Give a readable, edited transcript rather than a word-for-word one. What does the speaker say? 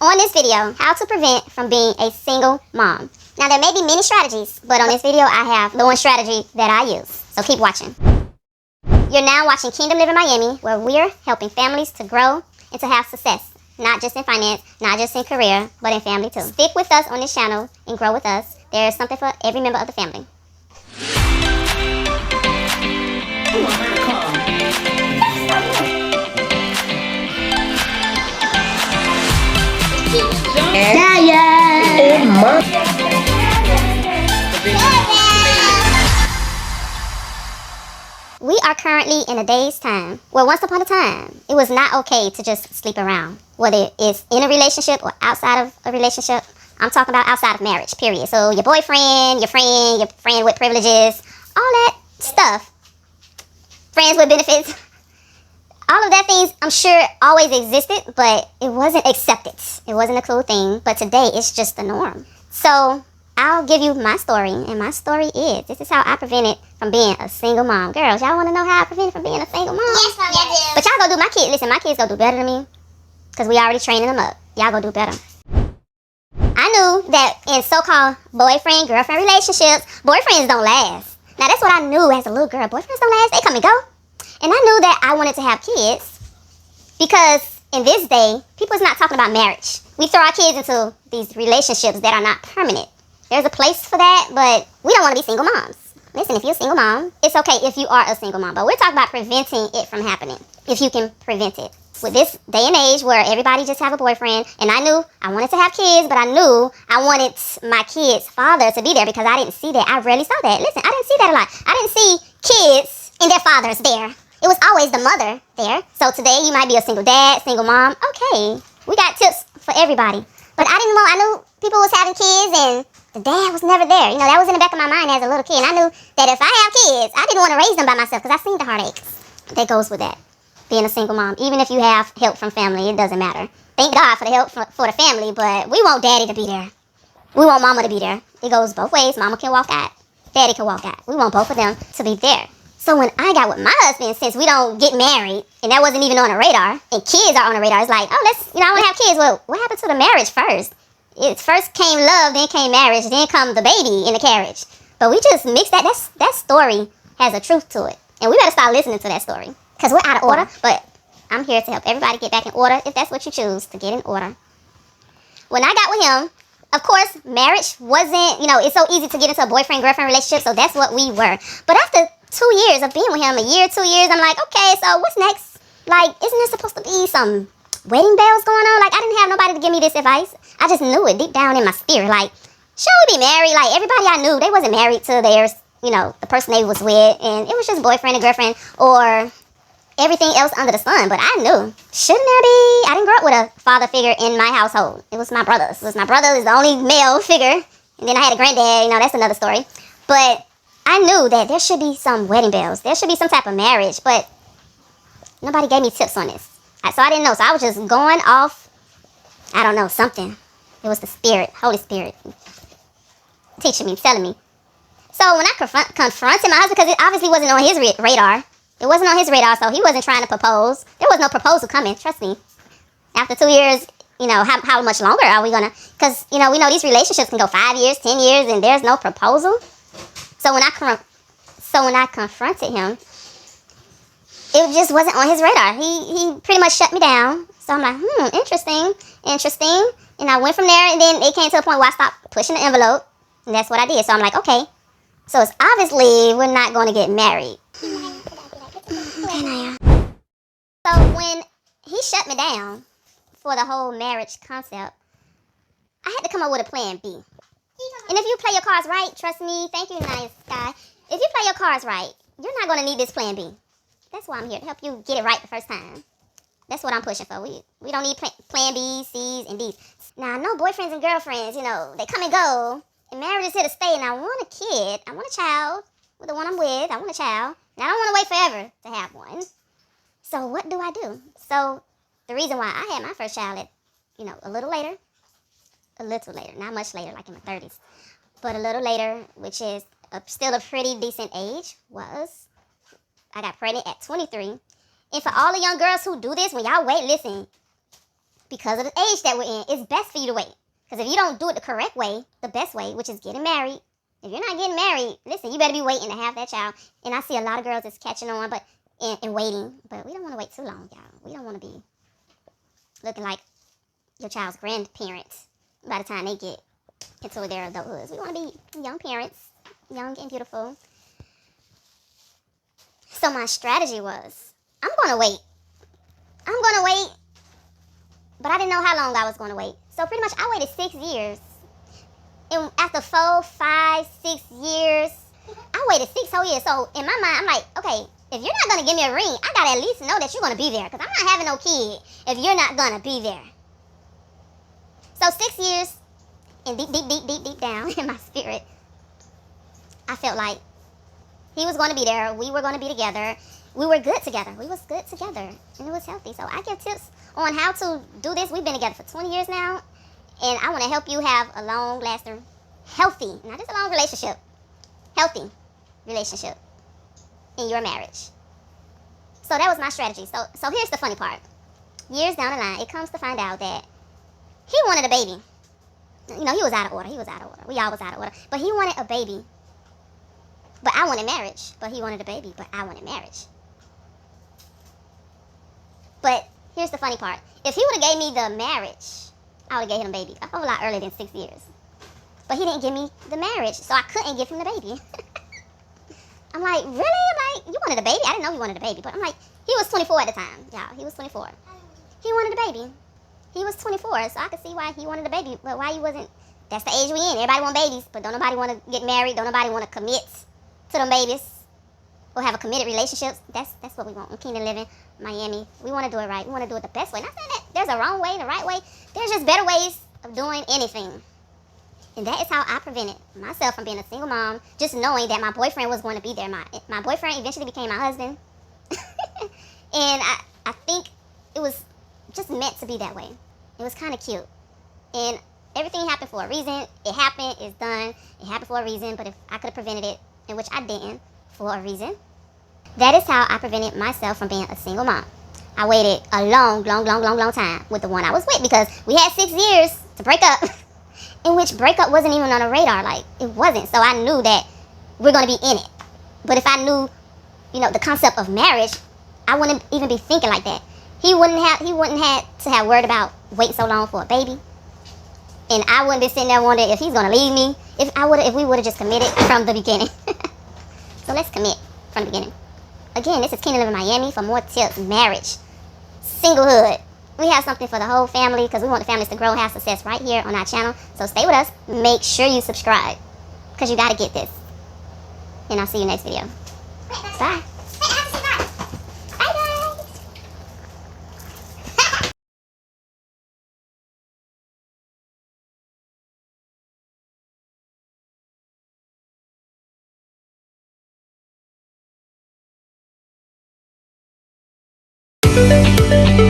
On this video, how to prevent from being a single mom. Now there may be many strategies, but on this video I have the one strategy that I use. So keep watching. You're now watching Kingdom Living Miami, where we're helping families to grow and to have success. Not just in finance, not just in career, but in family too. Stick with us on this channel and grow with us. There is something for every member of the family. We are currently in a day's time where once upon a time, it was not okay to just sleep around. Whether it's in a relationship or outside of a relationship, I'm talking about outside of marriage, period. So your boyfriend, your friend with privileges, all that stuff, friends with benefits, all of that things I'm sure always existed, but it wasn't accepted. It wasn't a cool thing, but today it's just the norm. So I'll give you my story, and my story is, this is how I prevented from being a single mom. Girls, y'all want to know how I prevented from being a single mom? Yes, Mom, I do. But y'all go do, my kids, listen, my kids go do better than me, because we already training them up. Y'all go do better. I knew that in so-called boyfriend-girlfriend relationships, boyfriends don't last. Now, that's what I knew as a little girl. Boyfriends don't last. They come and go. And I knew that I wanted to have kids because in this day, people is not talking about marriage. We throw our kids into these relationships that are not permanent. There's a place for that, but we don't want to be single moms. Listen, if you're a single mom, it's okay if you are a single mom, but we're talking about preventing it from happening, if you can prevent it. With this day and age where everybody just have a boyfriend, and I knew I wanted to have kids, but I knew I wanted my kid's father to be there because I didn't see that. I rarely saw that. Listen, I didn't see that a lot. I didn't see kids and their fathers there. It was always the mother there. So today you might be a single dad, single mom. Okay, we got tips for everybody. But I knew people was having kids and the dad was never there. You know, that was in the back of my mind as a little kid. And I knew that if I have kids, I didn't want to raise them by myself because I seen the heartaches that goes with that, being a single mom. Even if you have help from family, it doesn't matter. Thank God for the help for the family, but we want daddy to be there. We want mama to be there. It goes both ways. Mama can walk out. Daddy can walk out. We want both of them to be there. So when I got with my husband, since we don't get married, and that wasn't even on the radar, and kids are on the radar, it's like, oh, I want to have kids. Well, what happened to the marriage first? It first came love, then came marriage, then come the baby in the carriage. But we just mixed that. That story has a truth to it. And we better start listening to that story. Because we're out of order, but I'm here to help everybody get back in order if that's what you choose, to get in order. When I got with him, of course, marriage wasn't, it's so easy to get into a boyfriend-girlfriend relationship, so that's what we were. But after 2 years of being with him, a year, 2 years, I'm like, okay, so what's next? Like, isn't there supposed to be some wedding bells going on? Like, I didn't have nobody to give me this advice. I just knew it deep down in my spirit. Like, should we be married? Like, everybody I knew, they wasn't married to theirs, the person they was with, and it was just boyfriend and girlfriend or everything else under the sun. But I knew, shouldn't there be? I didn't grow up with a father figure in my household. It was my brothers. It was my brother is the only male figure, and then I had a granddad. That's another story. But I knew that there should be some wedding bells. There should be some type of marriage, but nobody gave me tips on this. So I didn't know. So I was just going off, I don't know, something. It was the Spirit, Holy Spirit, teaching me, telling me. So when I confronted my husband, because it obviously wasn't on his radar. It wasn't on his radar, so he wasn't trying to propose. There was no proposal coming, trust me. After 2 years, how much longer are we going to? Because, we know these relationships can go 5 years, 10 years, and there's no proposal. So when I confronted him, it just wasn't on his radar. He pretty much shut me down. So I'm like, interesting. And I went from there, and then it came to a point where I stopped pushing the envelope, and that's what I did. So I'm like, okay, so it's obviously we're not going to get married. So when he shut me down for the whole marriage concept, I had to come up with a plan B. And if you play your cards right, trust me, thank you, nice guy. If you play your cards right, you're not going to need this plan B. That's why I'm here, to help you get it right the first time. That's what I'm pushing for. We don't need plan B's, C's, and D's. Now, I know boyfriends and girlfriends, they come and go. And marriage is here to stay, and I want a kid. I want a child with the one I'm with. I want a child. And I don't want to wait forever to have one. So what do I do? So the reason why I had my first child at, a little later, not much later, like in my 30s, but a little later, which is still a pretty decent age, was I got pregnant at 23. And for all the young girls who do this, when y'all wait, listen, because of the age that we're in, it's best for you to wait. Because if you don't do it the correct way, the best way, which is getting married, if you're not getting married, listen, you better be waiting to have that child. And I see a lot of girls that's catching on, but and waiting. But we don't want to wait too long, y'all. We don't want to be looking like your child's grandparents by the time they get into their adulthood. We want to be young parents, young and beautiful. So my strategy was, I'm going to wait. But I didn't know how long I was going to wait. So pretty much I waited 6 years. And after 4, 5, 6 years, I waited 6 whole years. So in my mind, I'm like, okay, if you're not going to give me a ring, I got to at least know that you're going to be there. Because I'm not having no kid if you're not going to be there. So 6 years, and deep down in my spirit, I felt like he was going to be there. We were going to be together. We were good together. We was good together. And it was healthy. So I give tips on how to do this. We've been together for 20 years now. And I want to help you have a long-lasting, healthy, not just a long relationship, healthy relationship in your marriage. So that was my strategy. So here's the funny part. Years down the line, it comes to find out that he wanted a baby. You know, he was out of order. We all was out of order. But he wanted a baby. But I wanted marriage. But he wanted a baby. But I wanted marriage. But here's the funny part. If he would have gave me the marriage, I would have gave him a baby a whole lot earlier than 6 years. But he didn't give me the marriage, so I couldn't give him the baby. I'm like, really? I'm like, you wanted a baby? I didn't know he wanted a baby. But I'm like, he was 24 at the time. Yeah, he was 24. He wanted a baby. He was 24, so I could see why he wanted a baby. But why he wasn't, that's the age we in. Everybody want babies, but don't nobody want to get married. Don't nobody want to commit to them babies or have a committed relationship. That's what we want in Kingdom Living, Miami. We want to do it right. We want to do it the best way. Not saying that there's a wrong way and a right way. There's just better ways of doing anything. And that is how I prevented myself from being a single mom, just knowing that my boyfriend was going to be there. My boyfriend eventually became my husband. And I think it was just meant to be that way. It was kind of cute. And everything happened for a reason. It happened. It's done. It happened for a reason. But if I could have prevented it, in which I didn't, for a reason. That is how I prevented myself from being a single mom. I waited a long time with the one I was with because we had 6 years to break up. In which breakup wasn't even on the radar. Like, it wasn't. So I knew that we're going to be in it. But if I knew, the concept of marriage, I wouldn't even be thinking like that. He wouldn't have to have worried about waiting so long for a baby. And I wouldn't be sitting there wondering if he's going to leave me. If we would have just committed from the beginning. So let's commit from the beginning. Again, this is Kingdom Living Miami. For more tips, marriage, singlehood. We have something for the whole family because we want the families to grow and have success right here on our channel. So stay with us. Make sure you subscribe because you got to get this. And I'll see you next video. Bye. Bye, guys.